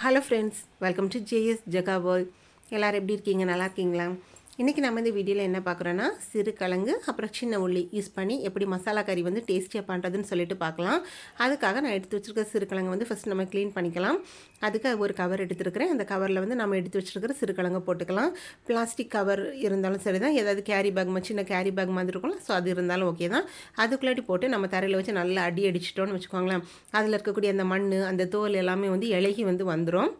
Hello friends, welcome to JS Jaga world. எல்லோரும் எப்படி இருக்கீங்க? நல்லா இருக்கீங்களா? இன்றைக்கி நம்ம இந்த வீடியோவில் என்ன பார்க்குறோன்னா, சிறுகிழங்கு அப்புறம் சின்ன உள்ளி யூஸ் பண்ணி எப்படி மசாலா கறி வந்து டேஸ்டியாக பண்ணுறதுன்னு சொல்லிட்டு பார்க்கலாம். அதுக்காக நான் எடுத்து வச்சுருக்க சிறுகிழங்கு வந்து ஃபஸ்ட் நம்ம க்ளீன் பண்ணிக்கலாம். அதுக்கு ஒரு கவர் எடுத்துருக்கிறேன். அந்த கவரில் வந்து நம்ம எடுத்து வச்சுருக்கிற சிறுகிழங்கு போட்டுக்கலாம். பிளாஸ்டிக் கவர் இருந்தாலும் சரி தான், ஏதாவது கேரி பேக் சின்ன கேரி பேக் மாதிரி இருக்கும்ல, ஸோ அது இருந்தாலும் ஓகே தான். அதுக்குள்ளாடி போட்டு நம்ம தரையில் வச்சு நல்லா அடிச்சிட்டோன்னு வச்சுக்கோங்களேன். அதில் இருக்கக்கூடிய அந்த மண், அந்த தோல் எல்லாமே வந்து இலகி வந்து வந்துடும்.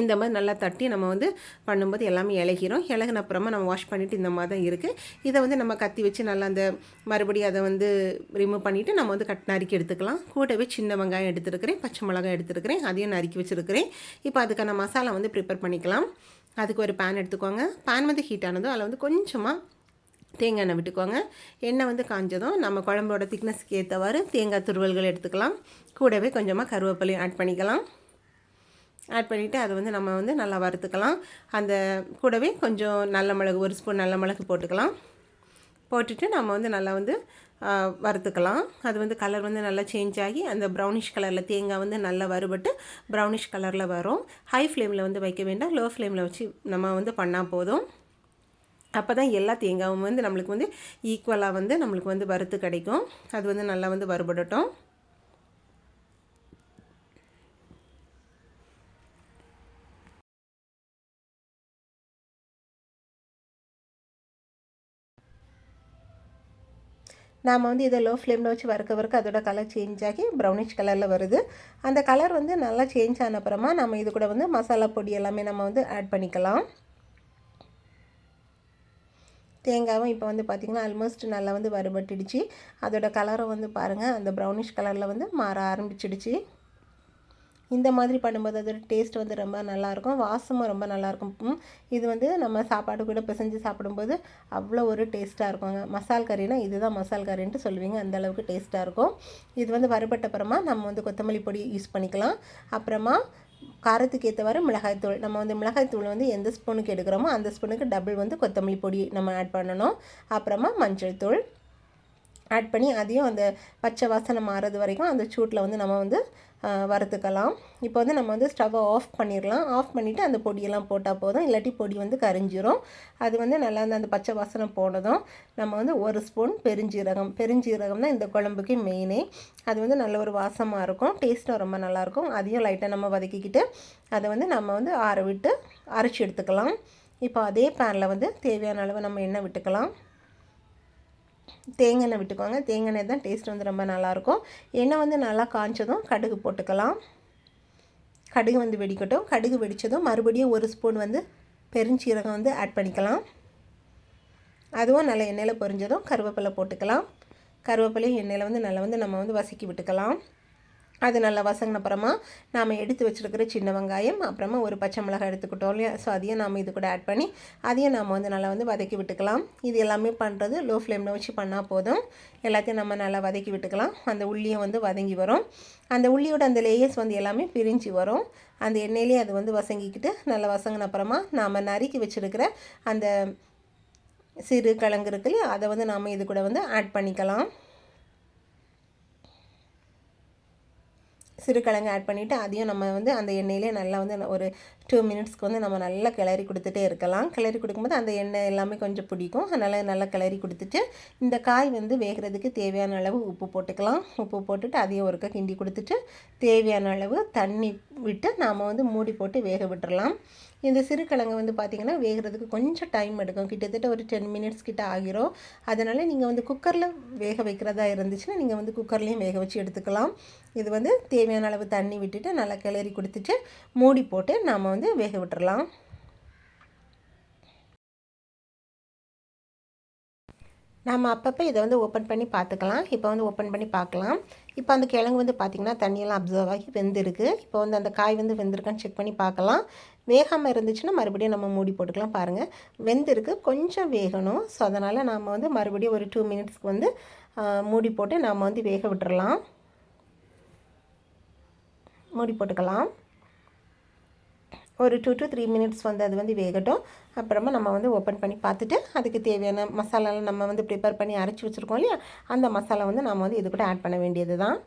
இந்த மாதிரி நல்லா தட்டி நம்ம வந்து பண்ணும்போது எல்லாமே இலகிரும். இலகின அப்புறமா நம்ம வாஷ் பண்ணிவிட்டு இந்த மாதிரி தான் இருக்குது. இதை வந்து நம்ம கத்தி வச்சு நல்லா அந்த மறுபடியும் அதை வந்து ரிமூவ் பண்ணிவிட்டு நம்ம வந்து நறுக்கி எடுத்துக்கலாம். கூடவே சின்ன வெங்காயம் எடுத்துருக்கிறேன், பச்சை மிளகாய் எடுத்துருக்கிறேன், அதையும் நறுக்கி வச்சுருக்கிறேன். இப்போ அதுக்கான மசாலா வந்து ப்ரிப்பேர் பண்ணிக்கலாம். அதுக்கு ஒரு பேன் எடுத்துக்கோங்க. பேன் வந்து ஹீட் ஆனதும் அதில் வந்து கொஞ்சமாக தேங்காய் எண்ணெய் விட்டுக்கோங்க. எண்ணெய் வந்து காஞ்சதும் நம்ம குழம்போட திக்னஸ்க்கு ஏற்றவாறு தேங்காய் துருவல்கள் எடுத்துக்கலாம். கூடவே கொஞ்சமாக கருவேப்பிலையும் ஆட் பண்ணிக்கலாம். ஆட் பண்ணிவிட்டு அதை வந்து நம்ம வந்து நல்லா வறுத்துக்கலாம். அந்த கூடவே கொஞ்சம் நல்ல மிளகு, ஒரு ஸ்பூன் நல்ல மிளகு போட்டுக்கலாம். போட்டுட்டு நம்ம வந்து நல்லா வந்து வறுத்துக்கலாம். அது வந்து கலர் வந்து நல்லா சேஞ்ச் ஆகி அந்த ப்ரௌனிஷ் கலரில் தேங்காய் வந்து நல்லா வறுபட்டு ப்ரௌனிஷ் கலரில் வரும். ஹை ஃப்ளேமில் வந்து வைக்க வேண்டாம், லோ ஃப்ளேமில் வச்சு நம்ம வந்து பண்ணால் போதும். அப்போ தான் எல்லா தேங்காயும் வந்து நம்மளுக்கு வந்து ஈக்குவலாக வந்து நம்மளுக்கு வந்து வறுத்து கிடைக்கும். அது வந்து நல்லா வந்து வறுபடட்டும். நாம் வந்து இதை லோ ஃப்ளேமில் வச்சு வறுக்க அதோட கலர் சேஞ்ச் ஆகி ப்ரௌனிஷ் கலரில் வருது. அந்த கலர் வந்து நல்லா சேஞ்ச் ஆன அப்புறமா நம்ம இது கூட வந்து மசாலா பொடி எல்லாமே நம்ம வந்து ஆட் பண்ணிக்கலாம். தேங்காயும் இப்போ வந்து பார்த்திங்கன்னா ஆல்மோஸ்ட் நல்லா வந்து வறுபட்டுடுச்சு. அதோட கலரும் வந்து பாருங்கள், அந்த ப்ரௌனிஷ் கலரில் வந்து மாற ஆரம்பிச்சிடுச்சு. இந்த மாதிரி பண்ணும்போது அதோட டேஸ்ட் வந்து ரொம்ப நல்லாயிருக்கும், வாசமும் ரொம்ப நல்லாயிருக்கும். இது வந்து நம்ம சாப்பாடு கூட பிசைஞ்சு சாப்பிடும்போது அவ்வளோ ஒரு டேஸ்ட்டாக இருக்குங்க. மசால் கறினா இதுதான் மசால் கறின்ட்டு சொல்லுவீங்க, அந்தளவுக்கு டேஸ்ட்டாக இருக்கும். இது வந்து வறுபட்ட அப்புறமா நம்ம வந்து கொத்தமல்லி பொடி யூஸ் பண்ணிக்கலாம். அப்புறமா காரத்துக்கு ஏற்றவாறு மிளகாய்த்தூள், நம்ம வந்து மிளகாய்த்தூள் வந்து எந்த ஸ்பூனுக்கு எடுக்கிறோமோ அந்த ஸ்பூனுக்கு டபுள் வந்து கொத்தமல்லி பொடி நம்ம ஆட் பண்ணணும். அப்புறமா மஞ்சள் தூள் ஆட் பண்ணி அதையும் அந்த பச்சை வாசனை மாறுறது வரைக்கும் அந்த சூட்டில் வந்து நம்ம வந்து வறுத்துக்கலாம். இப்போ வந்து நம்ம வந்து ஸ்டவ்வை ஆஃப் பண்ணிடலாம். ஆஃப் பண்ணிவிட்டு அந்த பொடியெல்லாம் போட்டால் போதும், இல்லாட்டி பொடி வந்து கரிஞ்சிரும். அது வந்து நல்லா அந்த பச்சை வாசனை போனதும் நம்ம வந்து ஒரு ஸ்பூன் பெருஞ்சீரகம் தான் இந்த குழம்புக்கு மெயினே. அது வந்து நல்ல ஒரு வாசமாக இருக்கும், டேஸ்ட்டும் ரொம்ப நல்லாயிருக்கும். அதையும் லைட்டாக நம்ம வதக்கிக்கிட்டு அதை வந்து நம்ம வந்து ஆற விட்டு அரைச்சி எடுத்துக்கலாம். இப்போ அதே பேனில் வந்து தேவையான அளவு நம்ம எண்ணெய் விட்டுக்கலாம். தேங்காய் எண்ணெய் விட்டுக்கோங்க. தேங்காய் எண்ணெய் தான் டேஸ்ட் வந்து ரொம்ப நல்லாயிருக்கும். எண்ணெய் வந்து நல்லா காய்ச்சதும் கடுகு போட்டுக்கலாம். கடுகு வந்து வெடிக்கட்டும். கடுகு வெடித்ததும் மறுபடியும் ஒரு ஸ்பூன் வந்து பெருஞ்சீரகம் வந்து ஆட் பண்ணிக்கலாம். அதுவும் நல்ல எண்ணெயில் பொரிஞ்சதும் கருவேப்பிலை போட்டுக்கலாம். கருவேப்பிலையும் எண்ணெயில் வந்து நல்லா வந்து நம்ம வந்து வதக்கி விட்டுக்கலாம். அது நல்லா வசங்கின அப்புறமா நாம் எடுத்து வச்சுருக்கிற சின்ன வெங்காயம், அப்புறமா ஒரு பச்சை மிளகாய் எடுத்துக்கிட்டோம் இல்லையா, ஸோ அதையும் நாம் இது கூட ஆட் பண்ணி அதையும் நாம் வந்து நல்லா வந்து வதக்கி விட்டுக்கலாம். இது எல்லாமே பண்ணுறது லோ ஃப்ளேமில் வச்சு பண்ணால் போதும். எல்லாத்தையும் நம்ம நல்லா வதக்கி விட்டுக்கலாம். அந்த உள்ளியை வந்து வதங்கி வரும். அந்த உள்ளியோட அந்த லேயர்ஸ் வந்து எல்லாமே பிரிஞ்சு வரும். அந்த எண்ணெயிலே அது வந்து வசங்கிக்கிட்டு நல்லா வசங்கின அப்புறமா நாம் நறுக்கி வச்சுருக்கிற அந்த சிறு கிழங்கு இருக்கு இல்லையா, அதை வந்து நாம் இது கூட வந்து ஆட் பண்ணிக்கலாம். சிறுகிழங்கு ஆட் பண்ணிவிட்டு அதையும் நம்ம வந்து அந்த எண்ணெயிலே நல்லா வந்து ஒரு 2 மினிட்ஸ்க்கு வந்து நம்ம நல்லா கிளறி கொடுத்துட்டே இருக்கலாம். கிளறி கொடுக்கும்போது அந்த எண்ணெய் எல்லாமே கொஞ்சம் பிடிக்கும். அதனால் நல்லா கிளறி கொடுத்துட்டு இந்த காய் வந்து வேகிறதுக்கு தேவையான அளவு உப்பு போட்டுக்கலாம். உப்பு போட்டுட்டு அதையும் ஒருக்கா கிண்டி கொடுத்துட்டு தேவையான அளவு தண்ணி விட்டு நாம் வந்து மூடி போட்டு வேக விட்டுறலாம். இந்த சிறுகிழங்கு வந்து பார்த்திங்கன்னா வேகிறதுக்கு கொஞ்சம் டைம் எடுக்கும், கிட்டத்தட்ட ஒரு 10 மினிட்ஸ் கிட்ட ஆகிரும். அதனால் நீங்கள் வந்து குக்கரில் வேக வைக்கிறதா இருந்துச்சுன்னா நீங்கள் வந்து குக்கர்லேயும் வேக வச்சு எடுத்துக்கலாம். இது வந்து தேவையான அளவு தண்ணி விட்டுட்டு நல்லா கிளறி கொடுத்துட்டு மூடி போட்டு நாம் வந்து வேக விட்டுறலாம். நாம் அப்பப்போ இதை வந்து ஓப்பன் பண்ணி பார்த்துக்கலாம். இப்போ வந்து ஓப்பன் பண்ணி பார்க்கலாம். இப்போ அந்த கிழங்கு வந்து பார்த்திங்கன்னா தண்ணியெல்லாம் அப்சர்வ் ஆகி வெந்திருக்கு. இப்போ வந்து அந்த காய் வந்து வெந்திருக்கான்னு செக் பண்ணி பார்க்கலாம். வேகாமல் இருந்துச்சுன்னா மறுபடியும் நம்ம மூடி போட்டுக்கலாம். பாருங்கள், வெந்திருக்கு, கொஞ்சம் வேகணும். ஸோ அதனால் நாம் வந்து மறுபடியும் ஒரு 2 மினிட்ஸ்க்கு வந்து மூடி போட்டு நாம் வந்து வேக விட்டுறலாம். மூடி போட்டுக்கலாம். ஒரு 2 to 3 மினிட்ஸ் வந்து அது வந்து வேகட்டும். அப்புறமா நம்ம வந்து ஓப்பன் பண்ணி பார்த்துட்டு அதுக்கு தேவையான மசாலாலாம் நம்ம வந்து ப்ரிப்பேர் பண்ணி அரைச்சி வச்சுருக்கோம் இல்லையா, அந்த மசாலா வந்து நம்ம வந்து இது கூட ஆட் பண்ண வேண்டியது தான்.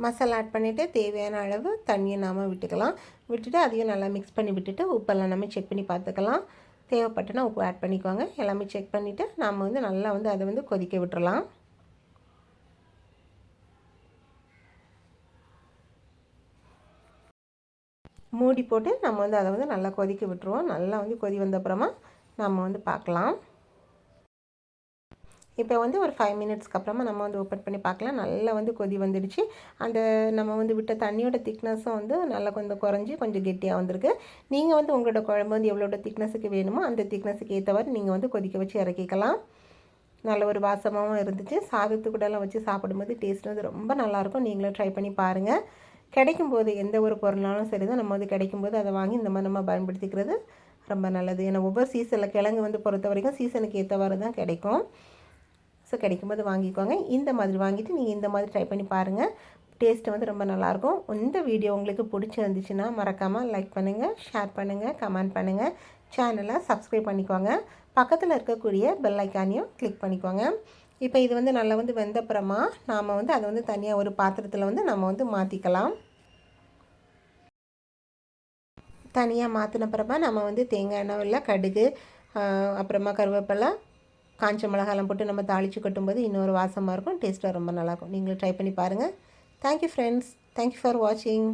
மசாலா ஆட் பண்ணிவிட்டு தேவையான அளவு தண்ணியை நாம் விட்டுக்கலாம். விட்டுட்டு அதையும் நல்லா மிக்ஸ் பண்ணி விட்டுட்டு உப்பெல்லாம் நம்ம செக் பண்ணி பார்த்துக்கலாம். தேவைப்பட்டுனா உப்பு ஆட் பண்ணிக்குவாங்க. எல்லாமே செக் பண்ணிவிட்டு நாம் வந்து நல்லா வந்து அதை வந்து கொதிக்க விட்டுறலாம். மூடி போட்டு நம்ம வந்து அதை வந்து நல்லா கொதிக்க விட்டுருவோம். நல்லா வந்து கொதி வந்த அப்புறமா நம்ம வந்து பார்க்கலாம். இப்போ வந்து ஒரு 5 மினிட்ஸ்க்கு அப்புறமா நம்ம வந்து ஓப்பன் பண்ணி பார்க்கலாம். நல்லா வந்து கொதி வந்துடுச்சு. அந்த நம்ம வந்து விட்ட தண்ணியோட திக்னஸும் வந்து நல்லா கொஞ்சம் குறைஞ்சி கொஞ்சம் கெட்டியாக வந்திருக்கு. நீங்கள் வந்து உங்களோட குழம்பு வந்து எவ்வளோ திக்னஸுக்கு வேணுமோ அந்த திக்னஸுக்கு ஏற்றவாறு நீங்கள் வந்து கொதிக்க வச்சு இறக்கிக்கலாம். நல்ல ஒரு வாசமாகவும் இருந்துச்சு. சாதத்து கூடலாம் வச்சு சாப்பிடும்போது டேஸ்ட் வந்து ரொம்ப நல்லாயிருக்கும். நீங்களும் ட்ரை பண்ணி பாருங்கள். கிடைக்கும்போது எந்த ஒரு பொருளாலும் சரி தான், நம்ம வந்து கிடைக்கும்போது அதை வாங்கி இந்த மாதிரி நம்ம பயன்படுத்திக்கிறது ரொம்ப நல்லது. ஏன்னா ஒவ்வொரு சீசனில் கிழங்கு வந்து பொறுத்த வரைக்கும் சீசனுக்கு ஏற்றவாறு தான் கிடைக்கும். ஸோ கிடைக்கும்போது வாங்கிக்கோங்க. இந்த மாதிரி வாங்கிட்டு நீங்கள் இந்த மாதிரி ட்ரை பண்ணி பாருங்கள். டேஸ்ட்டு வந்து ரொம்ப நல்லாயிருக்கும். இந்த வீடியோ உங்களுக்கு பிடிச்சிருந்துச்சுன்னா மறக்காமல் லைக் பண்ணுங்கள், ஷேர் பண்ணுங்கள், கமெண்ட் பண்ணுங்கள். சேனலை சப்ஸ்கிரைப் பண்ணிக்கோங்க. பக்கத்தில் இருக்கக்கூடிய பெல் ஐக்கானையும் கிளிக் பண்ணிக்கோங்க. இப்போ இது வந்து நல்லா வந்து வெந்தப்புறமா நாம் வந்து அதை வந்து தனியாக ஒரு பாத்திரத்தில் வந்து நம்ம வந்து மாற்றிக்கலாம். தனியாக மாற்றினப்புறமா நம்ம வந்து தேங்காய் எண்ணெய் இல்லை கடுகு அப்புறமா கருவேப்பிலை காஞ்ச மிளகாலாம் போட்டு நம்ம தாளித்து கொட்டும்போது இன்னொரு வாசமாக இருக்கும். டேஸ்ட்டாக ரொம்ப நல்லாயிருக்கும். நீங்களும் ட்ரை பண்ணி பாருங்கள். Thank you friends. தேங்க்யூ ஃபார் வாட்சிங்.